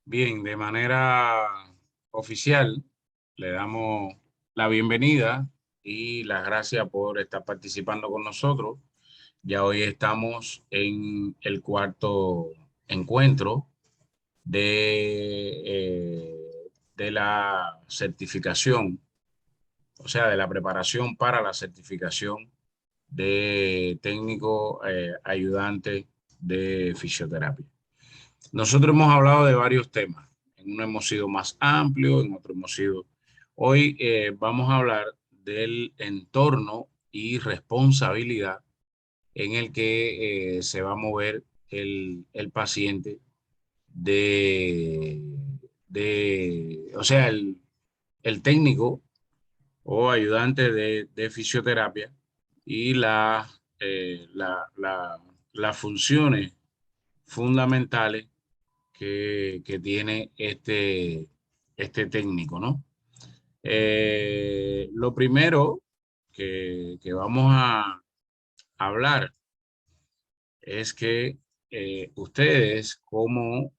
Bien, de manera oficial le damos la bienvenida y las gracias por estar participando con nosotros. Ya hoy estamos en el cuarto encuentro de la certificación, o sea, de la preparación para la certificación de técnico ayudante de fisioterapia. Nosotros hemos hablado de varios temas. En uno hemos sido más amplios, en otro hemos sido... Hoy vamos a hablar del entorno y responsabilidad en el que se va a mover el paciente o sea, el técnico o ayudante de fisioterapia y las funciones fundamentales que tiene este técnico, ¿no? Lo primero que vamos a hablar es que ustedes como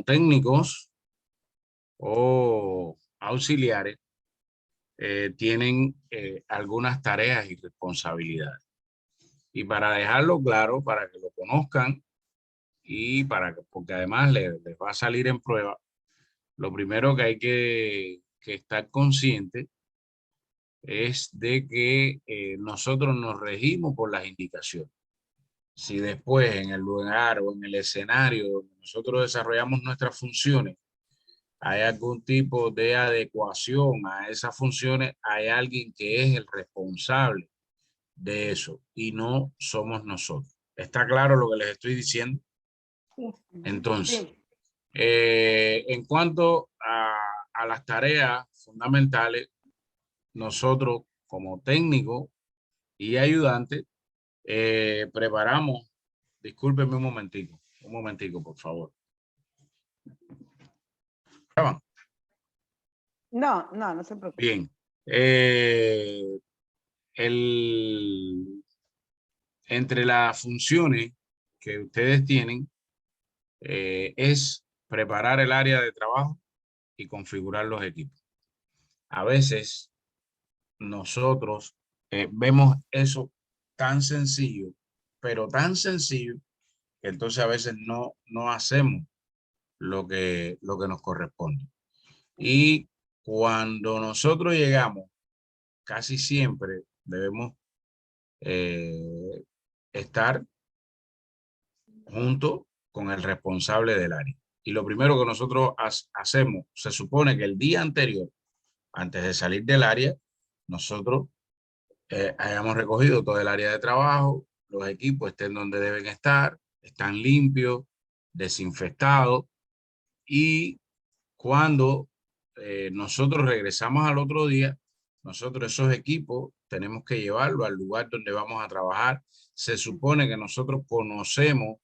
técnicos o auxiliares tienen algunas tareas y responsabilidades. Y para dejarlo claro, para que lo conozcan y porque además les va a salir en prueba, lo primero que hay que estar consciente es de que nosotros nos regimos por las indicaciones. Si después en el lugar o en el escenario donde nosotros desarrollamos nuestras funciones hay algún tipo de adecuación a esas funciones, hay alguien que es el responsable de eso y no somos nosotros. ¿Está claro lo que les estoy diciendo? Entonces, Sí. en cuanto a las tareas fundamentales, nosotros como técnico y ayudante preparamos, discúlpenme un momentico, por favor. ¿Graban? No, no, no se preocupe. Bien. Eh, entre las funciones que ustedes tienen es preparar el área de trabajo y configurar los equipos. A veces nosotros vemos eso tan sencillo, pero tan sencillo que entonces a veces no hacemos lo que nos corresponde. Y cuando nosotros llegamos, casi siempre debemos eh, estar junto con el responsable del área. Y lo primero que nosotros hacemos, se supone que el día anterior, antes de salir del área, nosotros hayamos recogido todo el área de trabajo, los equipos estén donde deben estar, están limpios, desinfectados, y cuando nosotros regresamos al otro día, nosotros esos equipos tenemos que llevarlos al lugar donde vamos a trabajar. Se supone que nosotros conocemos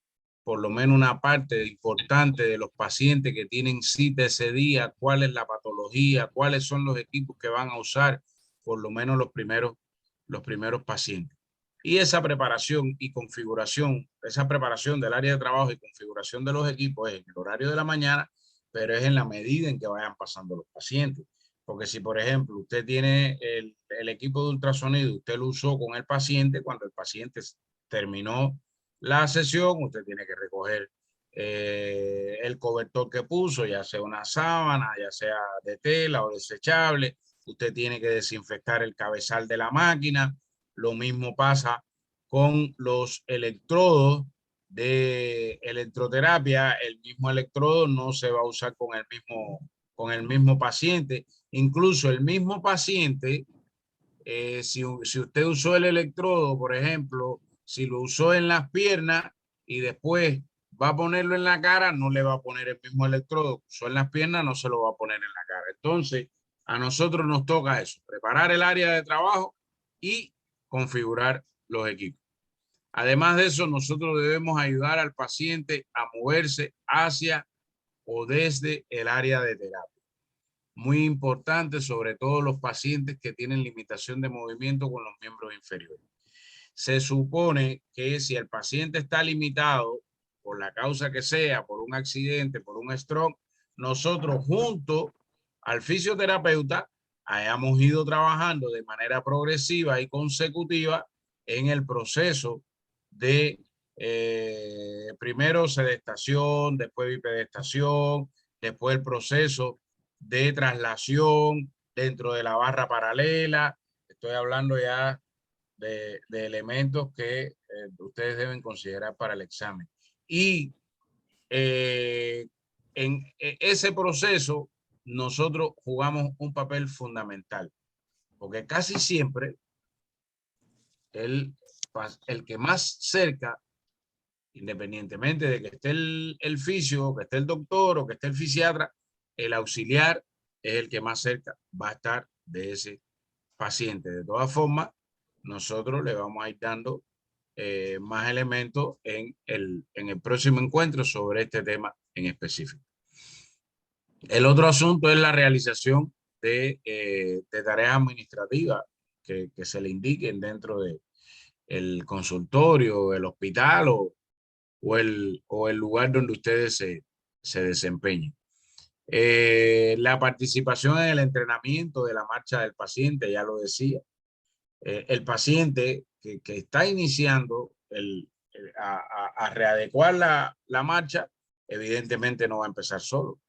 por lo menos una parte importante de los pacientes que tienen cita ese día, cuál es la patología, cuáles son los equipos que van a usar, por lo menos los primeros pacientes. Y esa preparación y configuración, esa preparación del área de trabajo y configuración de los equipos es en el horario de la mañana, pero es en la medida en que vayan pasando los pacientes. Porque si, por ejemplo, usted tiene el equipo de ultrasonido, usted lo usó con el paciente, cuando el paciente terminó la sesión, usted tiene que recoger el cobertor que puso, ya sea una sábana, ya sea de tela o desechable. Usted tiene que desinfectar el cabezal de la máquina. Lo mismo pasa con los electrodos de electroterapia. El mismo electrodo no se va a usar con el mismo paciente. Incluso el mismo paciente, si usted usó el electrodo, por ejemplo, si lo usó en las piernas y después va a ponerlo en la cara, no le va a poner el mismo electrodo. Usó en las piernas, no se lo va a poner en la cara. Entonces, a nosotros nos toca eso, preparar el área de trabajo y configurar los equipos. Además de eso, nosotros debemos ayudar al paciente a moverse hacia o desde el área de terapia. Muy importante, sobre todo los pacientes que tienen limitación de movimiento con los miembros inferiores. Se supone que si el paciente está limitado por la causa que sea, por un accidente, por un stroke, nosotros junto al fisioterapeuta hayamos ido trabajando de manera progresiva y consecutiva en el proceso de primero sedestación, después bipedestación, después el proceso de traslación dentro de la barra paralela. Estoy hablando ya de elementos que ustedes deben considerar para el examen. Y en ese proceso nosotros jugamos un papel fundamental, porque casi siempre el que más cerca, independientemente de que esté el fisio, que esté el doctor o que esté el fisiatra, el auxiliar es el que más cerca va a estar de ese paciente. De todas formas, nosotros le vamos a ir dando más elementos en el próximo encuentro sobre este tema en específico. El otro asunto es la realización de tareas administrativas que se le indiquen dentro del consultorio, el hospital o el lugar donde ustedes se desempeñen. La participación en el entrenamiento de la marcha del paciente, ya lo decía. El paciente que está iniciando a readecuar la marcha, evidentemente no va a empezar solo.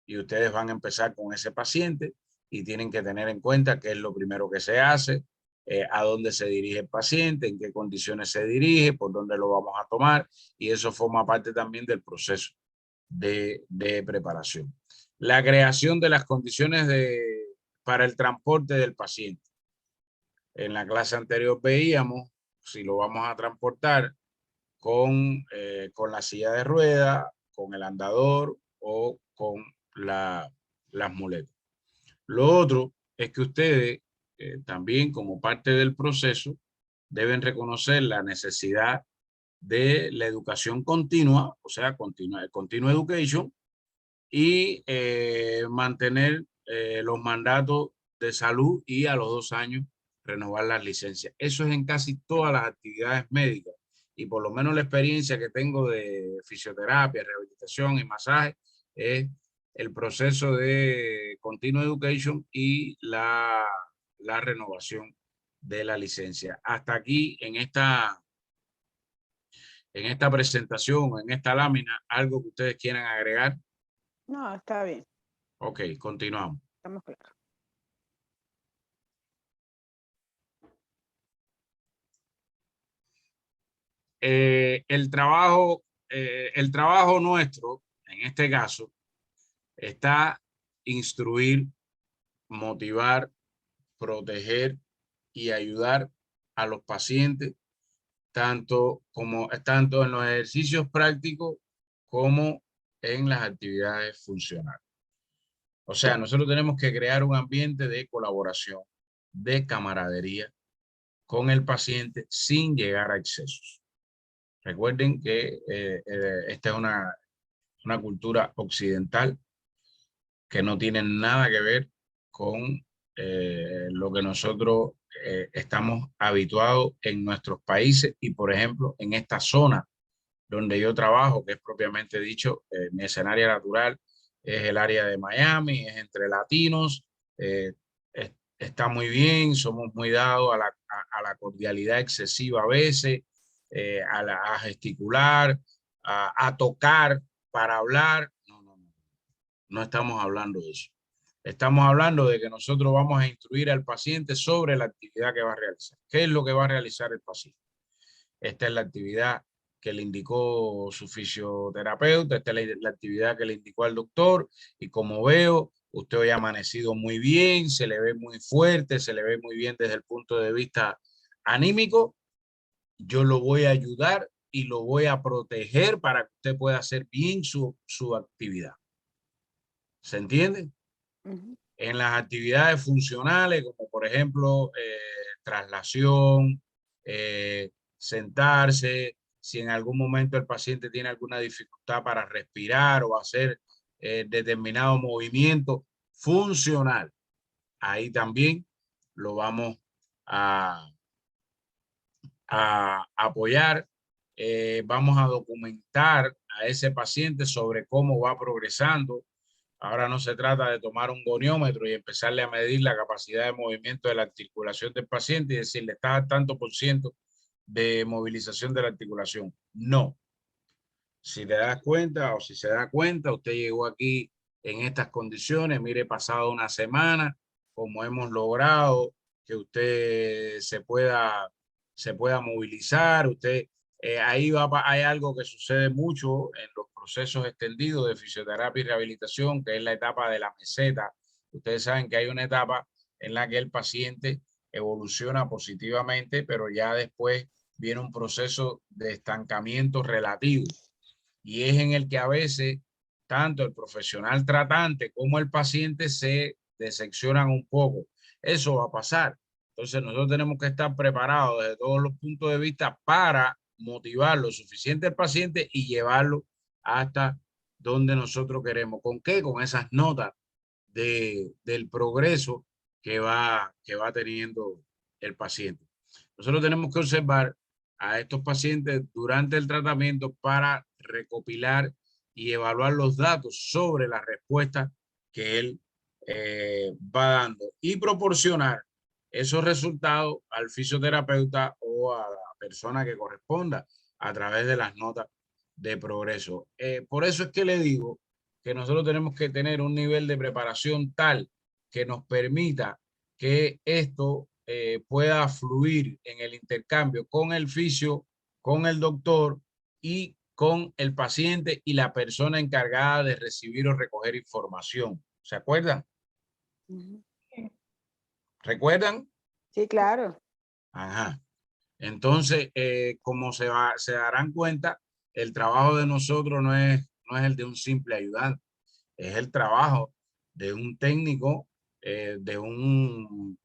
Y ustedes van a empezar con ese paciente y tienen que tener en cuenta qué es lo primero que se hace, a dónde se dirige el paciente, en qué condiciones se dirige, por dónde lo vamos a tomar, y eso forma parte también del proceso de preparación. La creación de las condiciones para el transporte del paciente. En la clase anterior veíamos si lo vamos a transportar con la silla de rueda, con el andador o con las muletas. Lo otro es que ustedes también como parte del proceso deben reconocer la necesidad de la educación continua, o sea, continua education, y mantener los mandatos de salud y a los 2 años renovar las licencias. Eso es en casi todas las actividades médicas y por lo menos la experiencia que tengo de fisioterapia, rehabilitación y masaje es el proceso de Continuous Education y la renovación de la licencia. Hasta aquí en esta presentación, en esta lámina, algo que ustedes quieran agregar. No, está bien. Ok, continuamos. Estamos claros. El trabajo nuestro, en este caso, está instruir, motivar, proteger y ayudar a los pacientes, tanto en los ejercicios prácticos como en las actividades funcionales. O sea, nosotros tenemos que crear un ambiente de colaboración, de camaradería con el paciente sin llegar a excesos. Recuerden que esta es una cultura occidental que no tiene nada que ver con lo que nosotros estamos habituados en nuestros países y, por ejemplo, en esta zona donde yo trabajo, que es propiamente dicho, mi escenario natural es el área de Miami, es entre latinos, está muy bien, somos muy dados a la cordialidad excesiva a veces, a gesticular, a tocar para hablar. No estamos hablando de eso. Estamos hablando de que nosotros vamos a instruir al paciente sobre la actividad que va a realizar. ¿Qué es lo que va a realizar el paciente? Esta es la actividad que le indicó su fisioterapeuta, esta es la actividad que le indicó al doctor, y como veo, usted hoy ha amanecido muy bien, se le ve muy fuerte, se le ve muy bien desde el punto de vista anímico. Yo lo voy a ayudar y lo voy a proteger para que usted pueda hacer bien su actividad. ¿Se entiende? En las actividades funcionales, como por ejemplo traslación, sentarse, si en algún momento el paciente tiene alguna dificultad para respirar o hacer determinado movimiento funcional, ahí también lo vamos a a apoyar, vamos a documentar a ese paciente sobre cómo va progresando. Ahora no se trata de tomar un goniómetro y empezarle a medir la capacidad de movimiento de la articulación del paciente y decirle, está al tanto por ciento de movilización de la articulación. No. Si te das cuenta o si se da cuenta, usted llegó aquí en estas condiciones, mire, pasado una semana, como hemos logrado que usted se pueda movilizar, usted, ahí hay algo que sucede mucho en los procesos extendidos de fisioterapia y rehabilitación, que es la etapa de la meseta. Ustedes saben que hay una etapa en la que el paciente evoluciona positivamente, pero ya después viene un proceso de estancamiento relativo y es en el que a veces tanto el profesional tratante como el paciente se decepcionan un poco. Eso va a pasar. Entonces nosotros tenemos que estar preparados desde todos los puntos de vista para motivar lo suficiente al paciente y llevarlo hasta donde nosotros queremos. ¿Con qué? Con esas notas del progreso que va teniendo el paciente. Nosotros tenemos que observar a estos pacientes durante el tratamiento para recopilar y evaluar los datos sobre la respuesta que él va dando y proporcionar esos resultados al fisioterapeuta o a la persona que corresponda a través de las notas de progreso. Por eso es que le digo que nosotros tenemos que tener un nivel de preparación tal que nos permita que esto pueda fluir en el intercambio con el fisio, con el doctor y con el paciente y la persona encargada de recibir o recoger información. ¿Se acuerdan? ¿Recuerdan? Sí, claro. Ajá. Entonces, como se darán cuenta, el trabajo de nosotros no es el de un simple ayudante, es el trabajo de un técnico, de un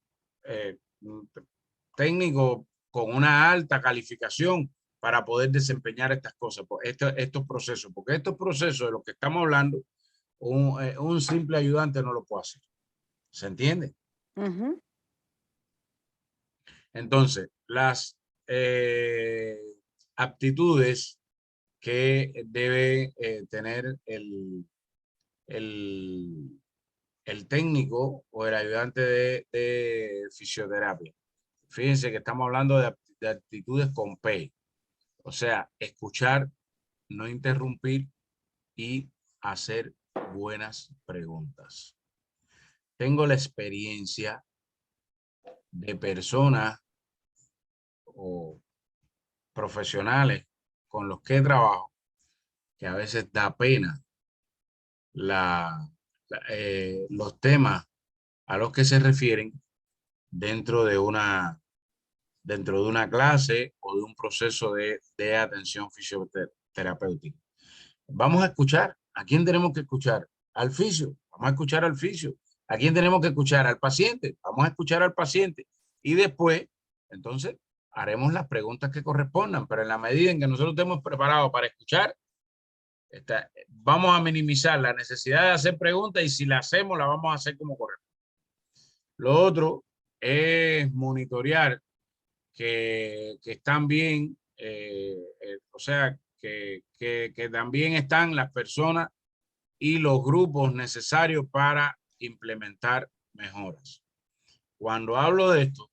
técnico con una alta calificación para poder desempeñar estas cosas, estos procesos, porque estos procesos de los que estamos hablando, un simple ayudante no lo puede hacer. ¿Se entiende? Ujú. Entonces, las aptitudes que debe tener el, el técnico o el ayudante de fisioterapia. Fíjense que estamos hablando de actitudes con P, o sea, escuchar, no interrumpir y hacer buenas preguntas. Tengo la experiencia de personas o profesionales con los que trabajo que a veces da pena los temas a los que se refieren dentro de una clase o de un proceso de atención fisioterapéutica. Vamos a escuchar. ¿A quién tenemos que escuchar? Al fisio. Vamos a escuchar al fisio. ¿A quién tenemos que escuchar? Al paciente. Vamos a escuchar al paciente. Y después, entonces, haremos las preguntas que correspondan. Pero en la medida en que nosotros estemos preparados para escuchar, vamos a minimizar la necesidad de hacer preguntas y si la hacemos, la vamos a hacer como corresponde. Lo otro es monitorear que están bien, o sea, que también están las personas y los grupos necesarios para implementar mejoras. Cuando hablo de esto,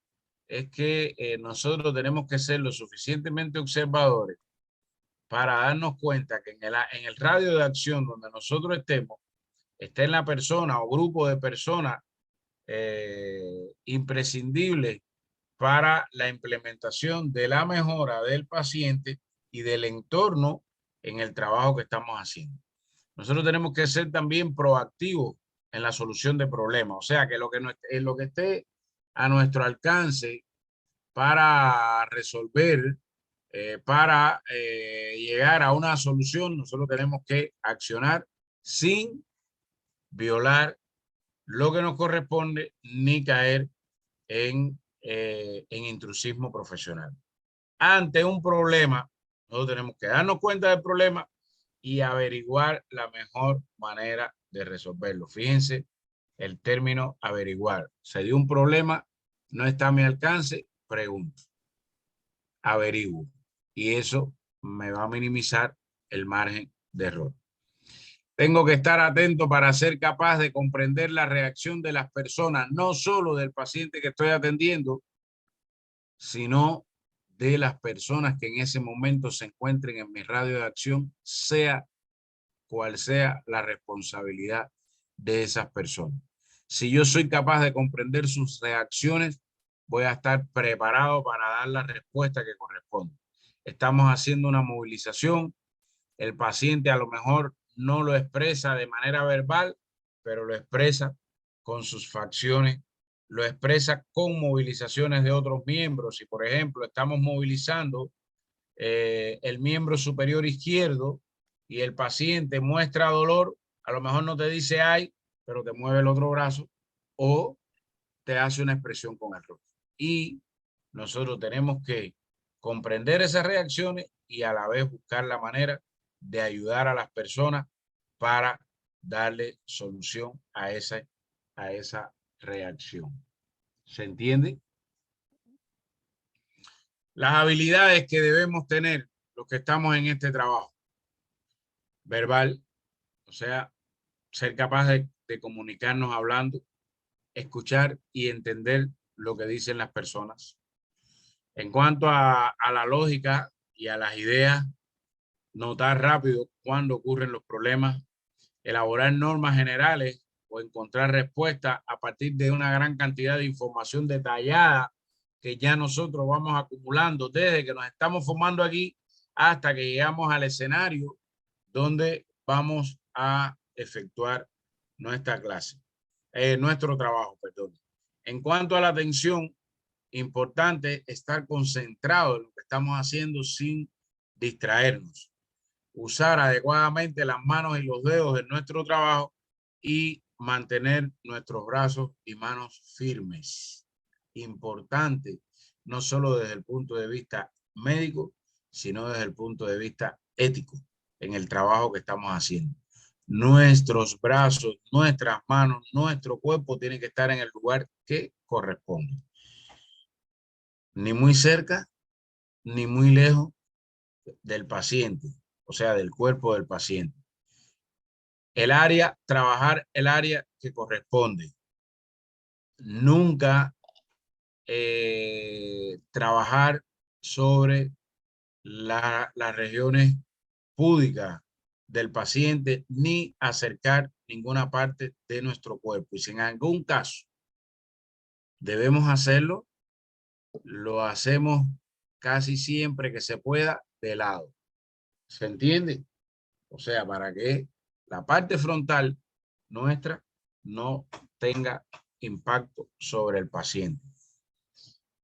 es que nosotros tenemos que ser lo suficientemente observadores para darnos cuenta que en el radio de acción donde nosotros estemos, esté la persona o grupo de personas imprescindibles para la implementación de la mejora del paciente y del entorno en el trabajo que estamos haciendo. Nosotros tenemos que ser también proactivos en la solución de problemas, o sea que lo que esté a nuestro alcance para resolver, para llegar a una solución, nosotros tenemos que accionar sin violar lo que nos corresponde ni caer en intrusismo profesional. Ante un problema, nosotros tenemos que darnos cuenta del problema y averiguar la mejor manera de resolverlo. Fíjense el término averiguar. Se dio un problema, no está a mi alcance, pregunto. averiguo. Y eso me va a minimizar el margen de error. Tengo que estar atento para ser capaz de comprender la reacción de las personas, no solo del paciente que estoy atendiendo, sino de las personas que en ese momento se encuentren en mi radio de acción, sea cual sea la responsabilidad de esas personas. Si yo soy capaz de comprender sus reacciones, voy a estar preparado para dar la respuesta que corresponde. Estamos haciendo una movilización, el paciente a lo mejor no lo expresa de manera verbal, pero lo expresa con sus facciones, lo expresa con movilizaciones de otros miembros. Si, por ejemplo, estamos movilizando el miembro superior izquierdo y el paciente muestra dolor, a lo mejor no te dice ay, pero te mueve el otro brazo o te hace una expresión con el rostro. Y nosotros tenemos que comprender esas reacciones y a la vez buscar la manera de ayudar a las personas para darle solución a esa reacción. ¿Se entiende? Las habilidades que debemos tener los que estamos en este trabajo. Verbal, o sea, ser capaz de comunicarnos hablando, escuchar y entender lo que dicen las personas. En cuanto a la lógica y a las ideas, notar rápido cuándo ocurren los problemas, elaborar normas generales o encontrar respuestas a partir de una gran cantidad de información detallada que ya nosotros vamos acumulando desde que nos estamos formando aquí hasta que llegamos al escenario donde vamos a efectuar nuestra clase, nuestro trabajo, perdón. En cuanto a la atención, importante estar concentrado en lo que estamos haciendo sin distraernos. Usar adecuadamente las manos y los dedos en nuestro trabajo y mantener nuestros brazos y manos firmes. Importante, no solo desde el punto de vista médico, sino desde el punto de vista ético en el trabajo que estamos haciendo. Nuestros brazos, nuestras manos, nuestro cuerpo tiene que estar en el lugar que corresponde. Ni muy cerca, ni muy lejos del paciente, o sea, del cuerpo del paciente. El área, trabajar el área que corresponde. Nunca trabajar sobre las regiones púdicas del paciente ni acercar ninguna parte de nuestro cuerpo. Y si en algún caso debemos hacerlo, lo hacemos casi siempre que se pueda de lado. ¿Se entiende? O sea, para que la parte frontal nuestra no tenga impacto sobre el paciente.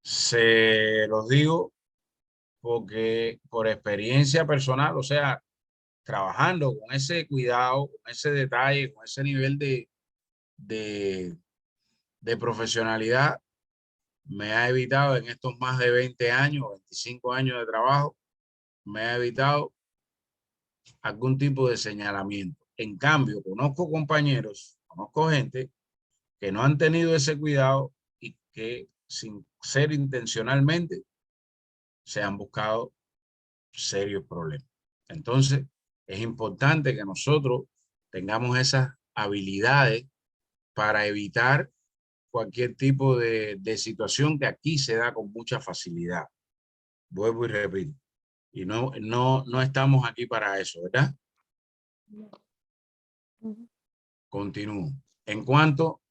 Se los digo porque por experiencia personal, o sea, trabajando con ese cuidado, con ese detalle, con ese nivel de, de profesionalidad, me ha evitado en estos más de 20 años, 25 años de trabajo, me ha evitado algún tipo de señalamiento. En cambio, conozco compañeros, conozco gente que no han tenido ese cuidado y que sin ser intencionalmente se han buscado serios problemas. Entonces, es importante que nosotros tengamos esas habilidades para evitar cualquier tipo de situación que aquí se da con mucha facilidad. Vuelvo y repito. Y no estamos aquí para eso, ¿verdad? Continúo. En cuanto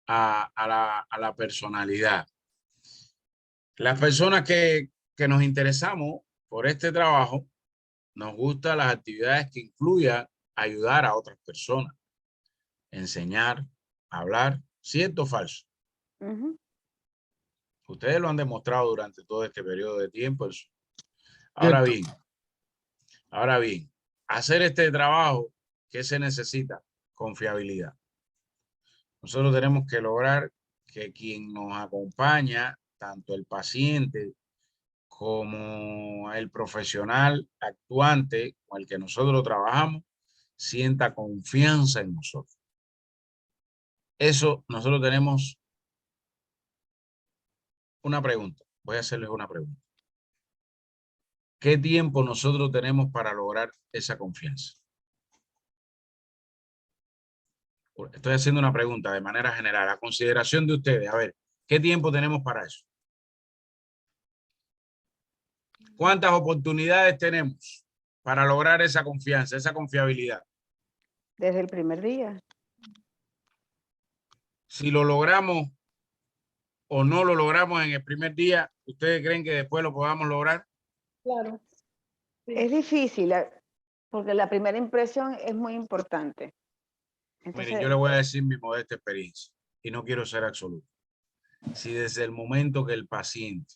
a la personalidad, las personas que nos interesamos por este trabajo, nos gustan las actividades que incluyan ayudar a otras personas, enseñar, hablar, ¿cierto o falso? Ustedes lo han demostrado durante todo este periodo de tiempo. Ahora Cierto. bien, ahora bien, hacer este trabajo, ¿qué se necesita? Confiabilidad. Nosotros tenemos que lograr que quien nos acompaña, tanto el paciente como el profesional actuante con el que nosotros trabajamos, sienta confianza en nosotros. Eso nosotros tenemos una pregunta. Voy a hacerles una pregunta. ¿qué tiempo nosotros tenemos para lograr esa confianza? Estoy haciendo una pregunta de manera general, a consideración de ustedes. A ver, ¿qué tiempo tenemos para eso? ¿Cuántas oportunidades tenemos para lograr esa confianza, esa confiabilidad? Desde el primer día. Si lo logramos o no lo logramos en el primer día, ¿ustedes creen que después lo podamos lograr? Claro. Sí. Es difícil, porque la primera impresión es muy importante. Miren, Entonces, yo le voy a decir mi modesta experiencia y no quiero ser absoluto. Si desde el momento que el paciente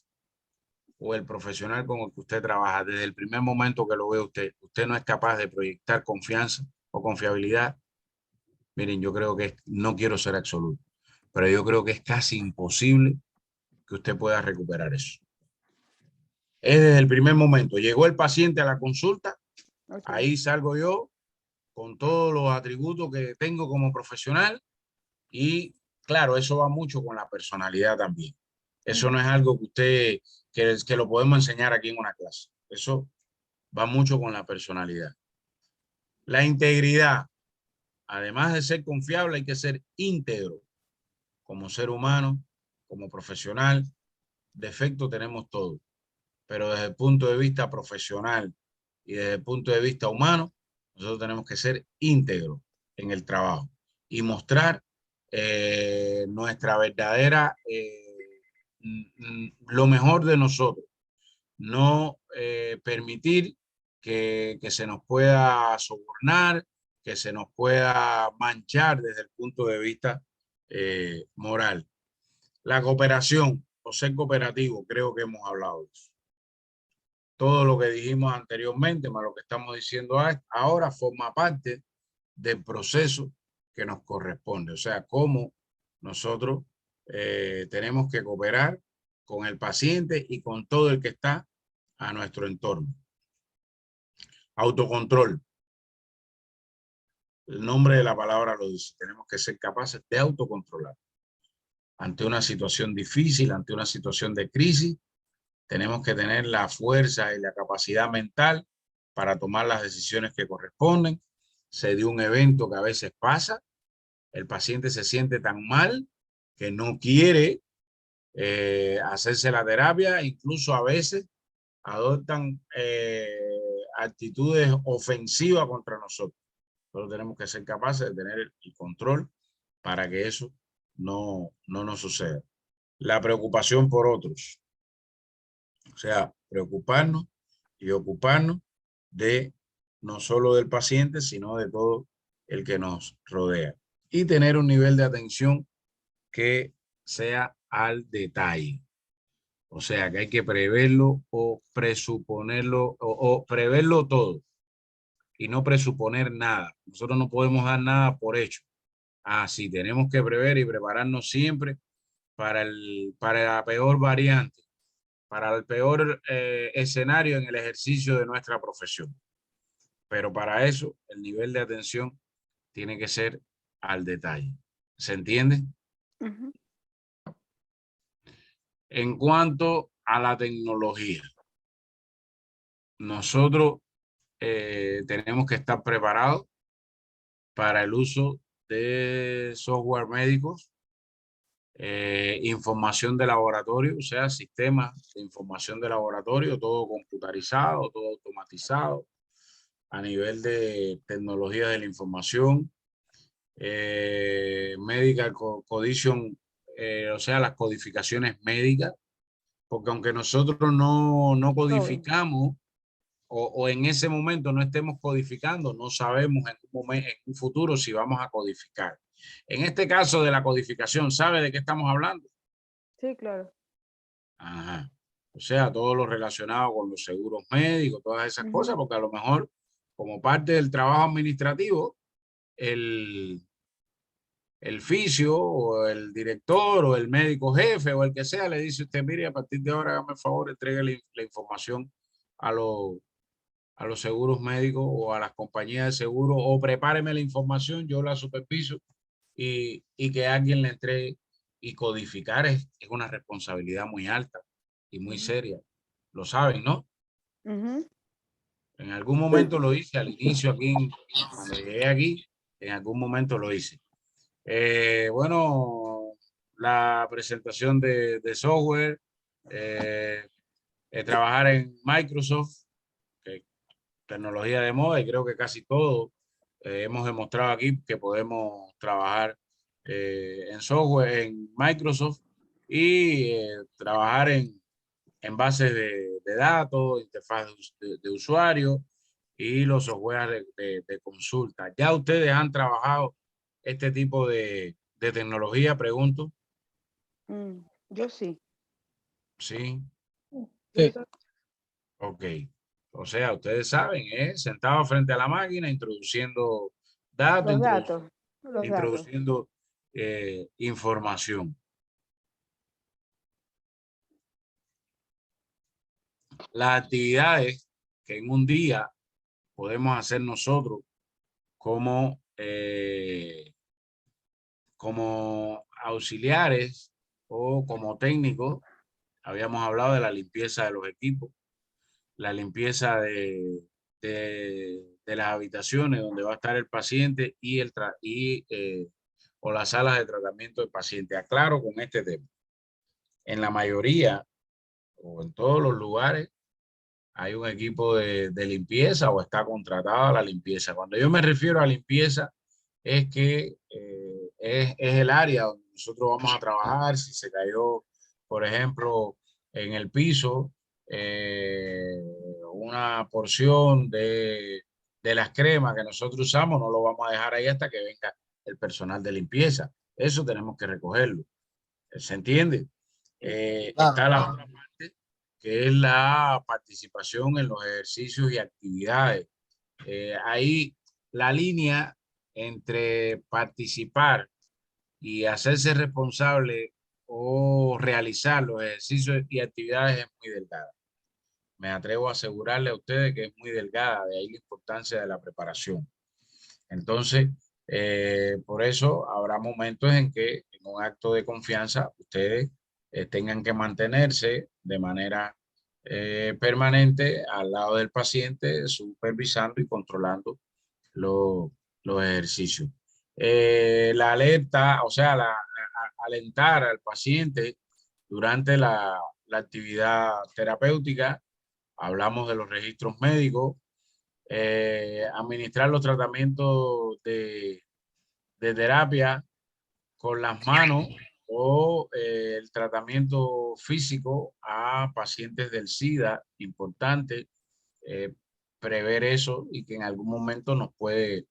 o el profesional con el que usted trabaja, desde el primer momento que lo ve usted no es capaz de proyectar confianza o confiabilidad, miren, yo creo que no quiero ser absoluto, pero yo creo que es casi imposible que usted pueda recuperar eso. Es desde el primer momento. Llegó el paciente a la consulta, okay. Ahí salgo yo con todos los atributos que tengo como profesional y claro, eso va mucho con la personalidad también. Eso no es algo que usted, que lo podemos enseñar aquí en una clase. Eso va mucho con la personalidad. La integridad, además de ser confiable, hay que ser íntegro como ser humano, como profesional. Defecto tenemos todos, pero desde el punto de vista profesional y desde el punto de vista humano, nosotros tenemos que ser íntegros en el trabajo y mostrar nuestra verdadera, lo mejor de nosotros. No permitir que se nos pueda sobornar, que se nos pueda manchar desde el punto de vista moral. La cooperación o ser cooperativo, creo que hemos hablado de eso. Todo lo que dijimos anteriormente, más lo que estamos diciendo ahora, forma parte del proceso que nos corresponde. O sea, cómo nosotros tenemos que cooperar con el paciente y con todo el que está a nuestro entorno. Autocontrol. El nombre de la palabra lo dice. Tenemos que ser capaces de autocontrolar. Ante una situación difícil, ante una situación de crisis, tenemos que tener la fuerza y la capacidad mental para tomar las decisiones que corresponden. Se dio un evento que a veces pasa, el paciente se siente tan mal que no quiere hacerse la terapia, incluso a veces adoptan actitudes ofensivas contra nosotros. Pero tenemos que ser capaces de tener el control para que eso no nos suceda. La preocupación por otros. O sea, preocuparnos y ocuparnos de no solo del paciente, sino de todo el que nos rodea. Y tener un nivel de atención que sea al detalle. O sea, que hay que preverlo o presuponerlo o preverlo todo y no presuponer nada. Nosotros no podemos dar nada por hecho. Ah, sí, tenemos que prever y prepararnos siempre para la peor variante, para el peor escenario en el ejercicio de nuestra profesión. Pero para eso el nivel de atención tiene que ser al detalle. ¿Se entiende? Uh-huh. En cuanto a la tecnología, nosotros tenemos que estar preparados para el uso de software médicos, información de laboratorio, o sea, sistemas de información de laboratorio, todo computarizado, todo automatizado, a nivel de tecnología de la información, medical codition, o sea, las codificaciones médicas, porque aunque nosotros no codificamos o en ese momento no estemos codificando, no sabemos en un futuro si vamos a codificar. En este caso de la codificación, ¿sabe de qué estamos hablando? Sí, claro. Ajá. O sea, todo lo relacionado con los seguros médicos, todas esas cosas, porque a lo mejor como parte del trabajo administrativo, el fisio o el director o el médico jefe o el que sea le dice a usted, mire, a partir de ahora hágame el favor, entregue la información a los seguros médicos o a las compañías de seguro o prepáreme la información, yo la superviso y que alguien le entregue. Y codificar es una responsabilidad muy alta y muy seria. Lo saben, ¿no? Ujú. En algún momento lo hice al inicio aquí, cuando llegué aquí, en algún momento lo hice. Bueno, la presentación de software, trabajar en Microsoft, tecnología de moda, y creo que casi todo hemos demostrado aquí que podemos trabajar en software, en Microsoft, y trabajar en bases de datos, interfaz de usuario y los software de consulta. ¿Ya ustedes han trabajado este tipo de tecnología? Pregunto. Yo sí. Sí, Yo Sí. sé- ok. O sea, ustedes saben, sentado frente a la máquina, introduciendo datos, Los datos. Los datos. introduciendo información. Las actividades que en un día podemos hacer nosotros como, como auxiliares o como técnicos. Habíamos hablado de la limpieza de los equipos, la limpieza de las habitaciones donde va a estar el paciente o las salas de tratamiento del paciente. Aclaro con este tema. En la mayoría o en todos los lugares hay un equipo de limpieza o está contratada la limpieza. Cuando yo me refiero a limpieza, es que es el área donde nosotros vamos a trabajar. Si se cayó, por ejemplo, en el piso, una porción de las cremas que nosotros usamos, no lo vamos a dejar ahí hasta que venga el personal de limpieza. Eso tenemos que recogerlo. ¿Se entiende? Está la otra parte, que es la participación en los ejercicios y actividades. Ahí la línea entre participar y hacerse responsable o realizar los ejercicios y actividades es muy delgada. Me atrevo a asegurarle a ustedes que es muy delgada, de ahí la importancia de la preparación. Entonces, por eso habrá momentos en que en un acto de confianza ustedes tengan que mantenerse de manera permanente al lado del paciente, supervisando y controlando los ejercicios. La alerta, o sea, alentar al paciente durante la actividad terapéutica. Hablamos de los registros médicos, administrar los tratamientos de terapia con las manos o el tratamiento físico a pacientes del SIDA. Importante prever eso y que en algún momento nos puede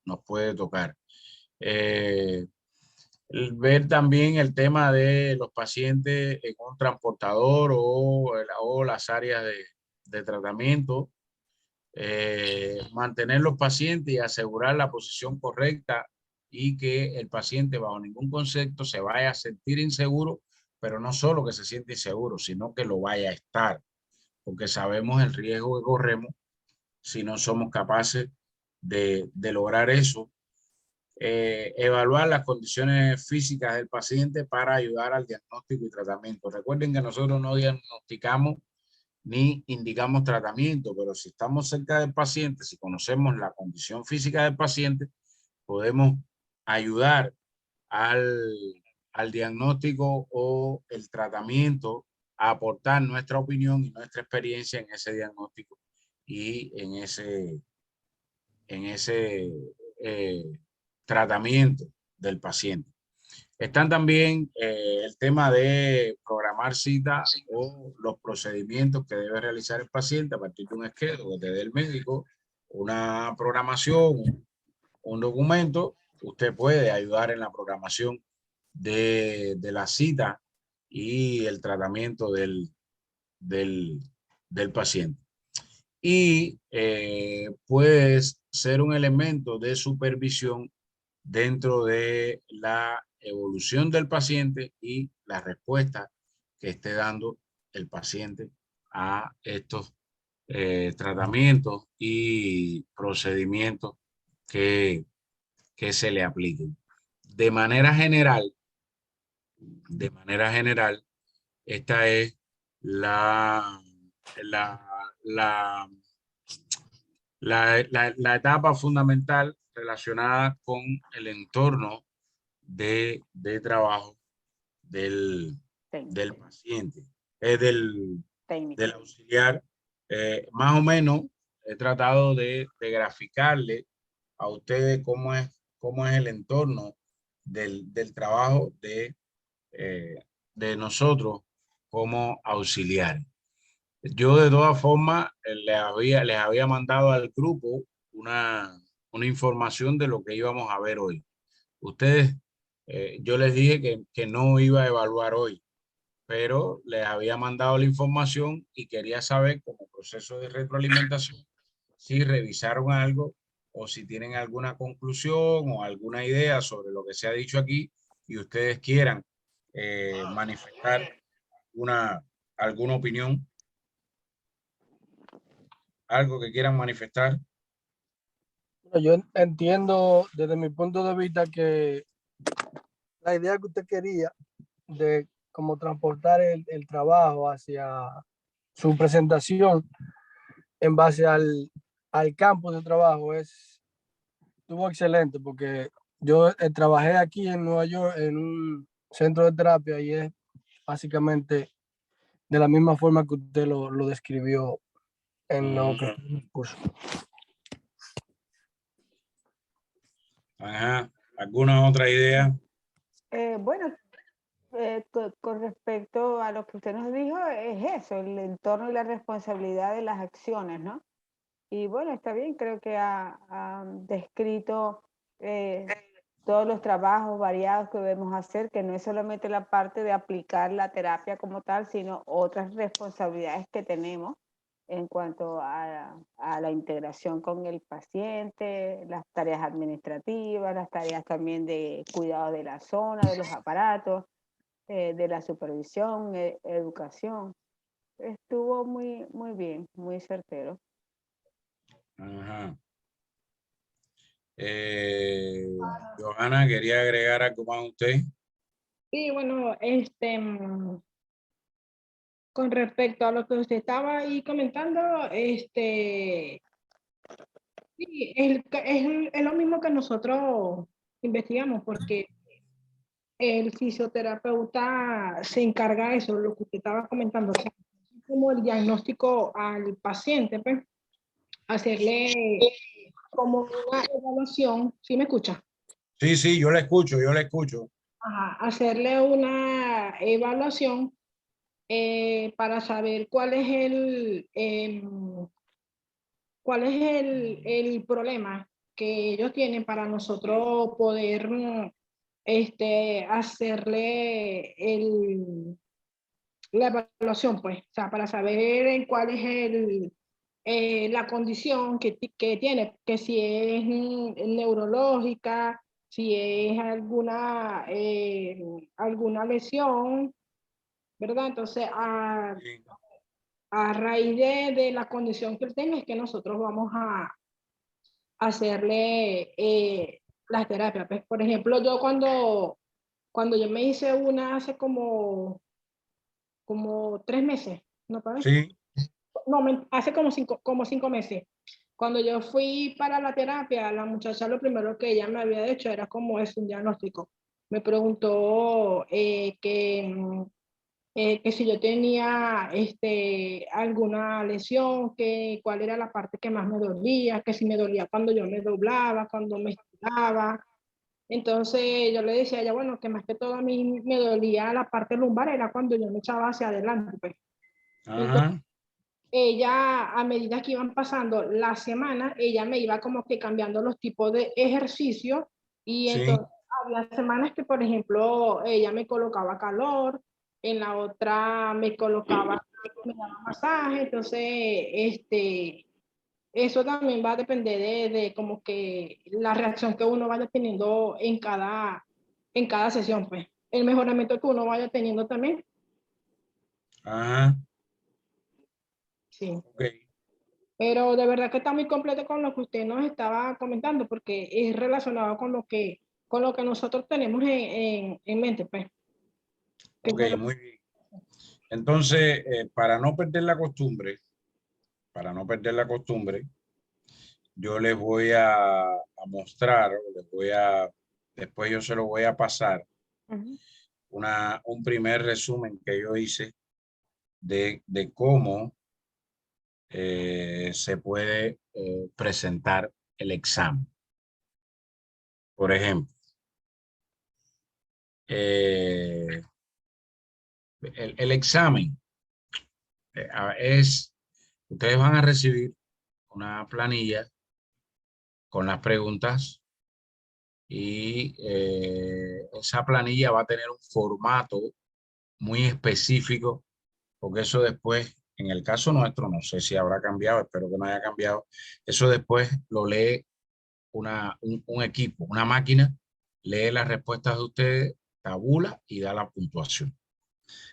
tocar. Ver también el tema de los pacientes en un transportador o las áreas de tratamiento. Mantener los pacientes y asegurar la posición correcta y que el paciente bajo ningún concepto se vaya a sentir inseguro, pero no solo que se siente inseguro, sino que lo vaya a estar, porque sabemos el riesgo que corremos si no somos capaces de lograr eso. Evaluar las condiciones físicas del paciente para ayudar al diagnóstico y tratamiento. Recuerden que nosotros no diagnosticamos ni indicamos tratamiento, pero si estamos cerca del paciente, si conocemos la condición física del paciente, podemos ayudar al diagnóstico o el tratamiento, a aportar nuestra opinión y nuestra experiencia en ese diagnóstico y en ese tratamiento del paciente. Están también el tema de programar citas o los procedimientos que debe realizar el paciente a partir de un esquema que te dé el médico, una programación, un documento. Usted puede ayudar en la programación de la cita y el tratamiento del paciente. Y puedes ser un elemento de supervisión dentro de la evolución del paciente y la respuesta que esté dando el paciente a estos tratamientos y procedimientos que se le apliquen. De manera general, esta es la la etapa fundamental relacionada con el entorno de trabajo del Técnico, paciente, técnico. del auxiliar. Más o menos he tratado de graficarle a ustedes cómo es el entorno del trabajo de nosotros como auxiliares. Yo de todas formas les había mandado al grupo una información de lo que íbamos a ver hoy. Ustedes, yo les dije que no iba a evaluar hoy, pero les había mandado la información y quería saber como proceso de retroalimentación si revisaron algo o si tienen alguna conclusión o alguna idea sobre lo que se ha dicho aquí y ustedes quieran manifestar alguna opinión, algo que quieran manifestar. Yo entiendo desde mi punto de vista que la idea que usted quería de cómo transportar el trabajo hacia su presentación en base al campo de trabajo estuvo excelente porque yo trabajé aquí en Nueva York en un centro de terapia y es básicamente de la misma forma que usted lo describió en lo que puso. Ajá. ¿Alguna otra idea? Bueno, con respecto a lo que usted nos dijo, es eso, el entorno y la responsabilidad de las acciones, ¿no? Y bueno, está bien, creo que ha descrito todos los trabajos variados que debemos hacer, que no es solamente la parte de aplicar la terapia como tal, sino otras responsabilidades que tenemos en cuanto a la integración con el paciente, las tareas administrativas, las tareas también de cuidado de la zona, de los aparatos, de la supervisión, educación. Estuvo muy, muy bien, muy certero. Ajá. Johanna, ¿quería agregar algo más usted? Sí, bueno, con respecto a lo que usted estaba ahí comentando, sí, es lo mismo que nosotros investigamos, porque el fisioterapeuta se encarga de eso, lo que usted estaba comentando, o sea, como el diagnóstico al paciente, pues, hacerle como una evaluación. ¿Sí me escucha? Sí, sí, yo la escucho, yo la escucho. Ajá, hacerle una evaluación para saber cuál es el problema que ellos tienen para nosotros poder hacerle la evaluación, pues, o sea, para saber en cuál es la condición que tiene, que si es neurológica, si es alguna lesión, ¿verdad? Entonces, Sí. a raíz de la condición que él tenga, es que nosotros vamos a hacerle las terapias. Pues, por ejemplo, yo cuando yo me hice una hace como 3 meses, ¿no parece? Sí. No, hace como cinco meses. Cuando yo fui para la terapia, la muchacha lo primero que ella me había hecho era como es un diagnóstico. Me preguntó que si yo tenía alguna lesión, que cuál era la parte que más me dolía, que si me dolía cuando yo me doblaba, cuando me estiraba. Entonces yo le decía a ella, bueno, que más que todo a mí me dolía la parte lumbar, era cuando yo me echaba hacia adelante, pues. Entonces Ajá. ella, a medida que iban pasando las semanas, ella me iba como que cambiando los tipos de ejercicio y Sí. entonces había semanas que, por ejemplo, ella me colocaba calor, en la otra me daba masaje, entonces, eso también va a depender de como que la reacción que uno vaya teniendo en cada sesión, pues. El mejoramiento que uno vaya teniendo también, Ajá. sí. Ok. Pero de verdad que está muy completo con lo que usted nos estaba comentando, porque es relacionado con lo que nosotros tenemos en mente, pues. Que Ok, fue muy bien. Entonces, para no perder la costumbre, para no perder la costumbre, yo les voy a mostrar, después yo se lo voy a pasar Ujú. un primer resumen que yo hice de cómo se puede presentar el examen. Por ejemplo, el examen ustedes van a recibir una planilla con las preguntas y esa planilla va a tener un formato muy específico, porque eso después, en el caso nuestro, no sé si habrá cambiado, espero que no haya cambiado, eso después lo lee un equipo, una máquina, lee las respuestas de ustedes, tabula y da la puntuación.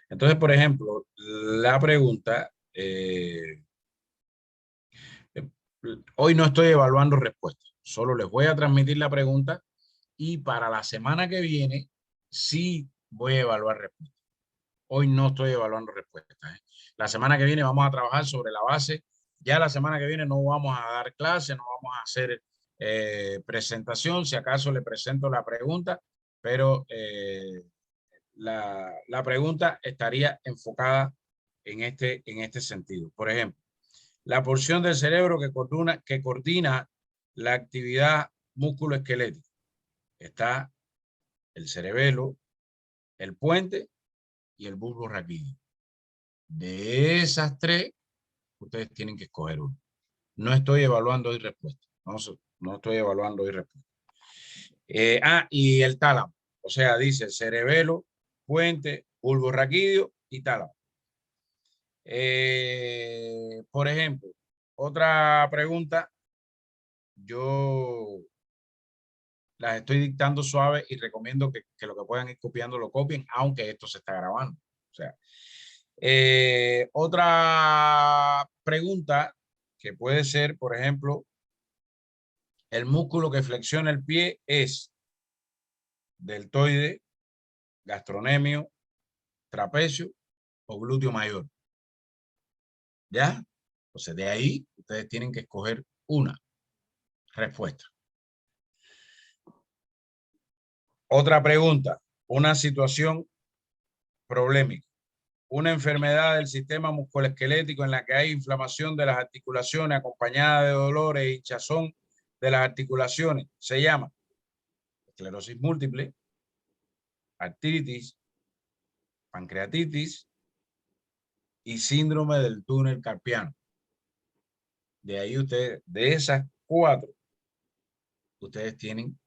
Entonces, por ejemplo, la pregunta, hoy no estoy evaluando respuestas, solo les voy a transmitir la pregunta y para la semana que viene sí voy a evaluar respuestas. Hoy no estoy evaluando respuestas. La semana que viene vamos a trabajar sobre la base. Ya la semana que viene no vamos a dar clase, no vamos a hacer presentación. Si acaso le presento la pregunta, pero la pregunta estaría enfocada en este sentido. Por ejemplo, la porción del cerebro que coordina la actividad músculo-esquelética. Está el cerebelo, el puente y el bulbo raquídeo. De esas tres, ustedes tienen que escoger uno. No estoy evaluando hoy respuestas. No estoy evaluando hoy respuestas. Y el tálamo. O sea, dice cerebelo, puente, bulbo raquídeo y tálamo. Por ejemplo, otra pregunta. Yo las estoy dictando suave y recomiendo que lo que puedan ir copiando lo copien, aunque esto se está grabando. O sea, otra pregunta que puede ser, por ejemplo, el músculo que flexiona el pie es deltoide, gastrocnemio, trapecio o glúteo mayor. ¿Ya? Entonces, de ahí ustedes tienen que escoger una respuesta. Otra pregunta, una situación problemática. Una enfermedad del sistema musculoesquelético en la que hay inflamación de las articulaciones acompañada de dolores e hinchazón de las articulaciones se llama esclerosis múltiple, artritis, pancreatitis y síndrome del túnel carpiano. De ahí ustedes, de esas cuatro, ustedes tienen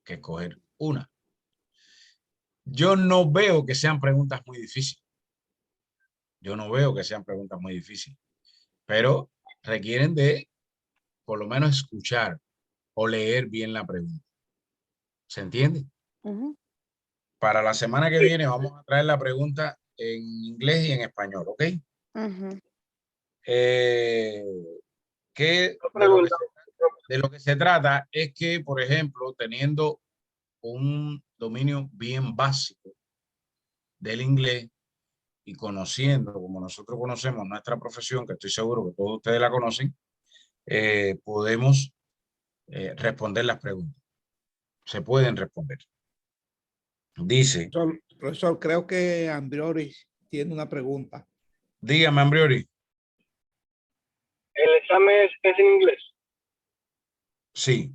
que escoger una. Yo no veo que sean preguntas muy difíciles. Yo no veo que sean preguntas muy difíciles, pero requieren de por lo menos escuchar o leer bien la pregunta. ¿Se entiende? Ujú. Para la semana que viene vamos a traer la pregunta en inglés y en español, ¿ok? Ujú. Que de lo que se trata es que, por ejemplo, teniendo un dominio bien básico del inglés y conociendo, como nosotros conocemos nuestra profesión, que estoy seguro que todos ustedes la conocen, podemos responder las preguntas. Se pueden responder. Dice, Profesor, creo que Ambrioris tiene una pregunta. dígame, Ambriori. ¿El examen es en inglés? Sí,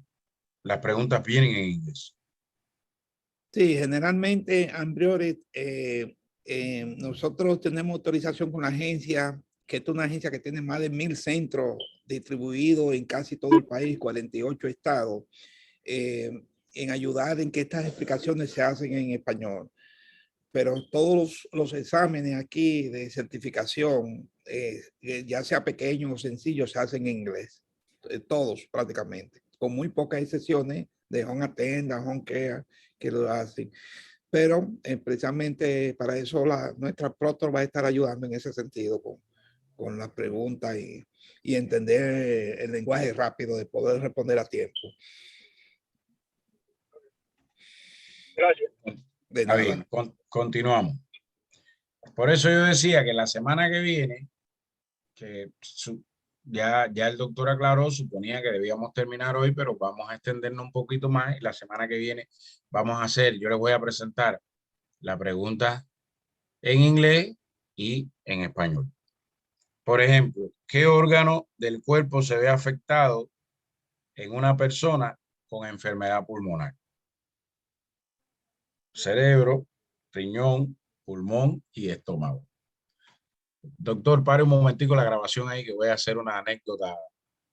las preguntas vienen en inglés. Sí, generalmente Ambrioris, nosotros tenemos autorización con la agencia, que es una agencia que tiene más de 1000 centros distribuidos en casi todo el país, 48 estados, en ayudar en que estas explicaciones se hacen en español. Pero todos los exámenes aquí de certificación, ya sea pequeños o sencillos, se hacen en inglés. Todos prácticamente, con muy pocas excepciones de Home Attendant, Home Care, que lo hacen. Pero precisamente para eso nuestra Proctor va a estar ayudando en ese sentido con las preguntas y entender el lenguaje rápido de poder responder a tiempo. Gracias. De Está nada. bien, continuamos. Por eso yo decía que la semana que viene, que ya el doctor aclaró, suponía que debíamos terminar hoy, pero vamos a extendernos un poquito más y la semana que viene vamos a hacer, yo les voy a presentar la pregunta en inglés y en español. Por ejemplo, ¿qué órgano del cuerpo se ve afectado en una persona con enfermedad pulmonar? Cerebro, riñón, pulmón y estómago. Doctor, pare un momentico la grabación ahí que voy a hacer una anécdota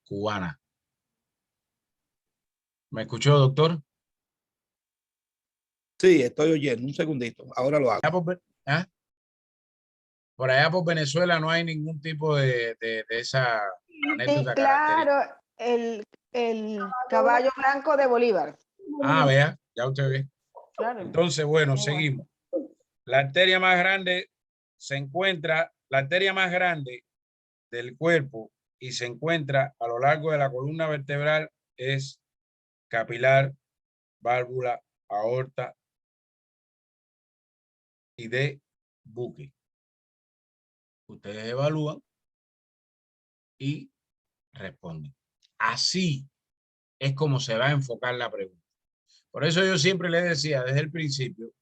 cubana. ¿Me escuchó, doctor? Sí, estoy oyendo. Un segundito. Ahora lo hago. ¿Ah? Por allá por Venezuela no hay ningún tipo de esa anécdota característica. Claro, el caballo blanco de Bolívar. Ah, vea, ya usted ve. Claro. Entonces, bueno, Igual. seguimos. La arteria más grande la arteria más grande del cuerpo y se encuentra a lo largo de la columna vertebral es capilar, válvula, aorta y de buque. Ustedes evalúan y responden. Así es como se va a enfocar la pregunta. Por eso yo siempre les decía desde el principio,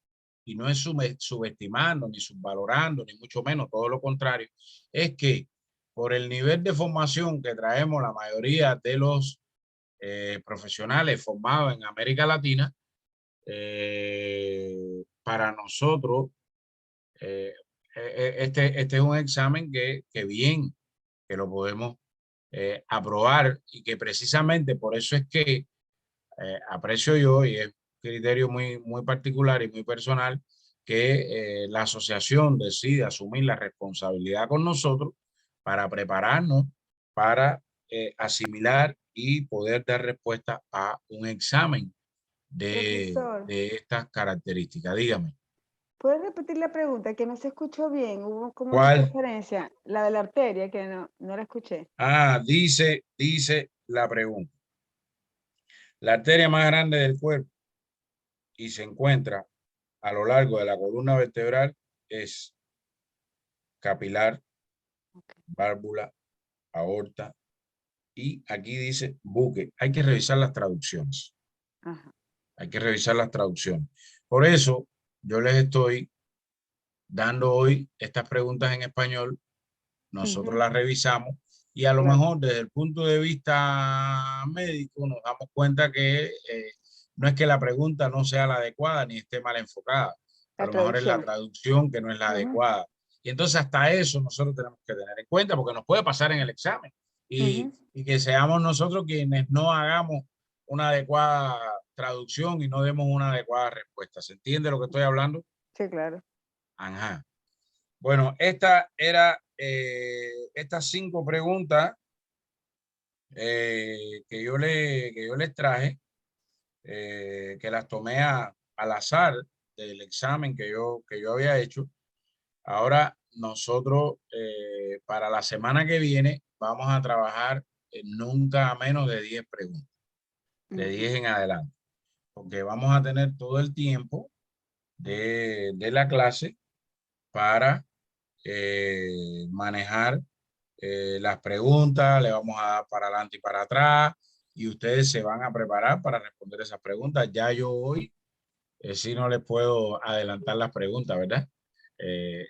y no es subestimando, ni subvalorando, ni mucho menos, todo lo contrario, es que por el nivel de formación que traemos la mayoría de los profesionales formados en América Latina, para nosotros, este es un examen que bien, que lo podemos aprobar y que precisamente por eso es que aprecio yo, y es un criterio muy particular y muy personal, que la asociación decide asumir la responsabilidad con nosotros para prepararnos para asimilar y poder dar respuesta a un examen Profesor, de estas características. Dígame. ¿puedes repetir la pregunta? Que no se escuchó bien, hubo como una ¿Cuál? interferencia. La de la arteria, que no la escuché. Ah, dice la pregunta. La arteria más grande del cuerpo y se encuentra a lo largo de la columna vertebral es capilar, válvula, aorta y aquí dice buque. Hay que revisar las traducciones. Ajá. Hay que revisar las traducciones. Por eso yo les estoy dando hoy estas preguntas en español. Nosotros las revisamos y a lo Claro. mejor desde el punto de vista médico nos damos cuenta que no es que la pregunta no sea la adecuada ni esté mal enfocada. A La lo mejor es la traducción. traducción que no es la adecuada. Y entonces hasta eso nosotros tenemos que tener en cuenta porque nos puede pasar en el examen y que seamos nosotros quienes no hagamos una adecuada traducción y no demos una adecuada respuesta. ¿Se entiende lo que estoy hablando? Sí, claro. Ajá. Bueno, estas 5 preguntas que yo les traje, que las tomé al azar del examen que yo había hecho. Ahora nosotros para la semana que viene vamos a trabajar en nunca menos de 10 preguntas, de 10 en adelante, porque vamos a tener todo el tiempo de la clase para manejar las preguntas, le vamos a dar para adelante y para atrás y ustedes se van a preparar para responder esas preguntas. Ya yo hoy sí no les puedo adelantar las preguntas, ¿verdad?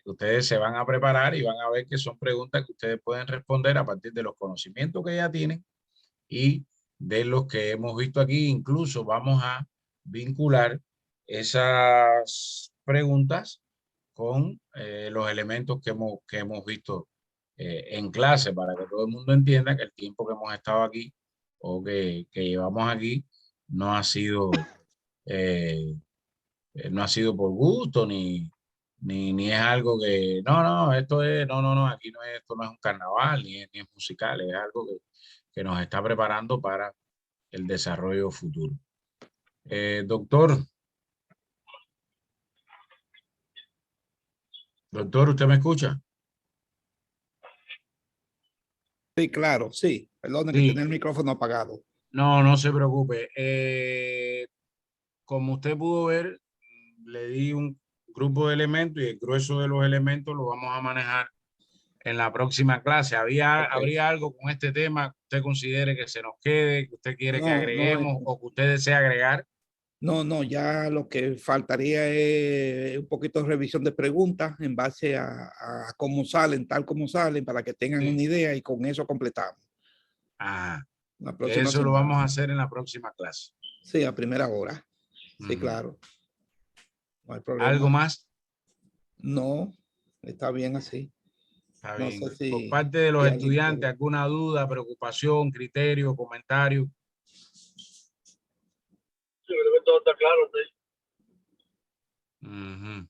Ustedes se van a preparar y van a ver que son preguntas que ustedes pueden responder a partir de los conocimientos que ya tienen y de los que hemos visto aquí. Incluso vamos a vincular esas preguntas con los elementos que hemos visto en clase para que todo el mundo entienda que el tiempo que hemos estado aquí o que llevamos aquí no ha sido, no ha sido por gusto ni es algo que, no, esto es, no, aquí no es, esto no es un carnaval ni es musical, es algo que nos está preparando para el desarrollo futuro. Doctor, ¿usted me escucha? Sí, claro, sí. Perdón que Sí. tenía el micrófono apagado. No se preocupe. Como usted pudo ver, le di un grupo de elementos y el grueso de los elementos lo vamos a manejar en la próxima clase. ¿Habría Ok. algo con este tema que usted considere que se nos quede, que usted quiere que No, agreguemos o que usted desea agregar? No, ya lo que faltaría es un poquito de revisión de preguntas en base a cómo salen, tal como salen, para que tengan Sí. una idea y con eso completamos. Ajá. La próxima Eso lo semana. vamos a hacer en la próxima clase. Sí, a primera hora. Sí, Ujú. claro. No hay ¿Algo problema. más? No, está bien así. Está No bien. sé Por si, parte de los si alguien estudiantes, quiere. ¿alguna duda, preocupación, criterio, comentario? Sí, creo que todo está claro. Sí. Ujú.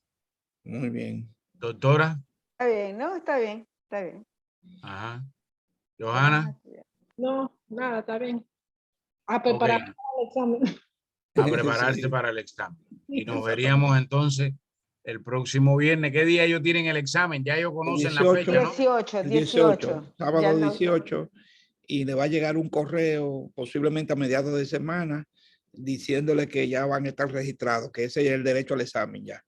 Muy bien. Doctora. Está bien, ¿no? Está bien, está bien. Ajá. Lo vamos a Johanna. estudiar. No, nada, está bien. A Ok. preparar el examen. A prepararse Sí, para el examen. Y nos exactamente. veríamos entonces el próximo viernes. ¿Qué día ellos tienen el examen? Ya ellos El conocen la 18, fecha, ¿no? 18, el 18, 18. Ya sábado el doctor. 18, y le va a llegar un correo posiblemente a mediados de semana diciéndole que ya van a estar registrados, que ese es el derecho al examen ya.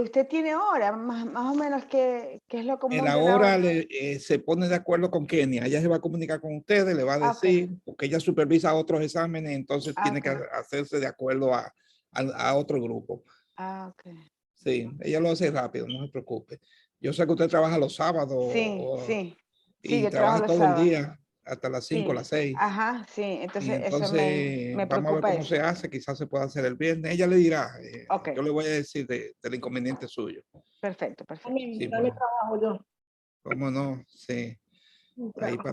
¿Usted tiene hora? Más o menos, ¿qué es lo El común de la ahora hora? se pone de acuerdo con Kenia, ella se va a comunicar con ustedes, le va a Ah, ok. decir, porque ella supervisa otros exámenes, entonces Ah, tiene que ok. hacerse de acuerdo a otro grupo. Ah, ok. Sí, ella lo hace rápido, no se preocupe. Yo sé que usted trabaja los sábados Sí, sí. Sí, y yo trabajo trabaja los todo el sábados. día, hasta las 5, Sí. las 6. Ajá, sí. Y Entonces, eso entonces me vamos a ver preocupa cómo eso. se hace, quizás se pueda hacer el viernes. Ella le dirá, Ok. yo le voy a decir del inconveniente suyo. Perfecto, perfecto. También, Sí, también trabajo yo. cómo no, sí. Ahí Trabajo. para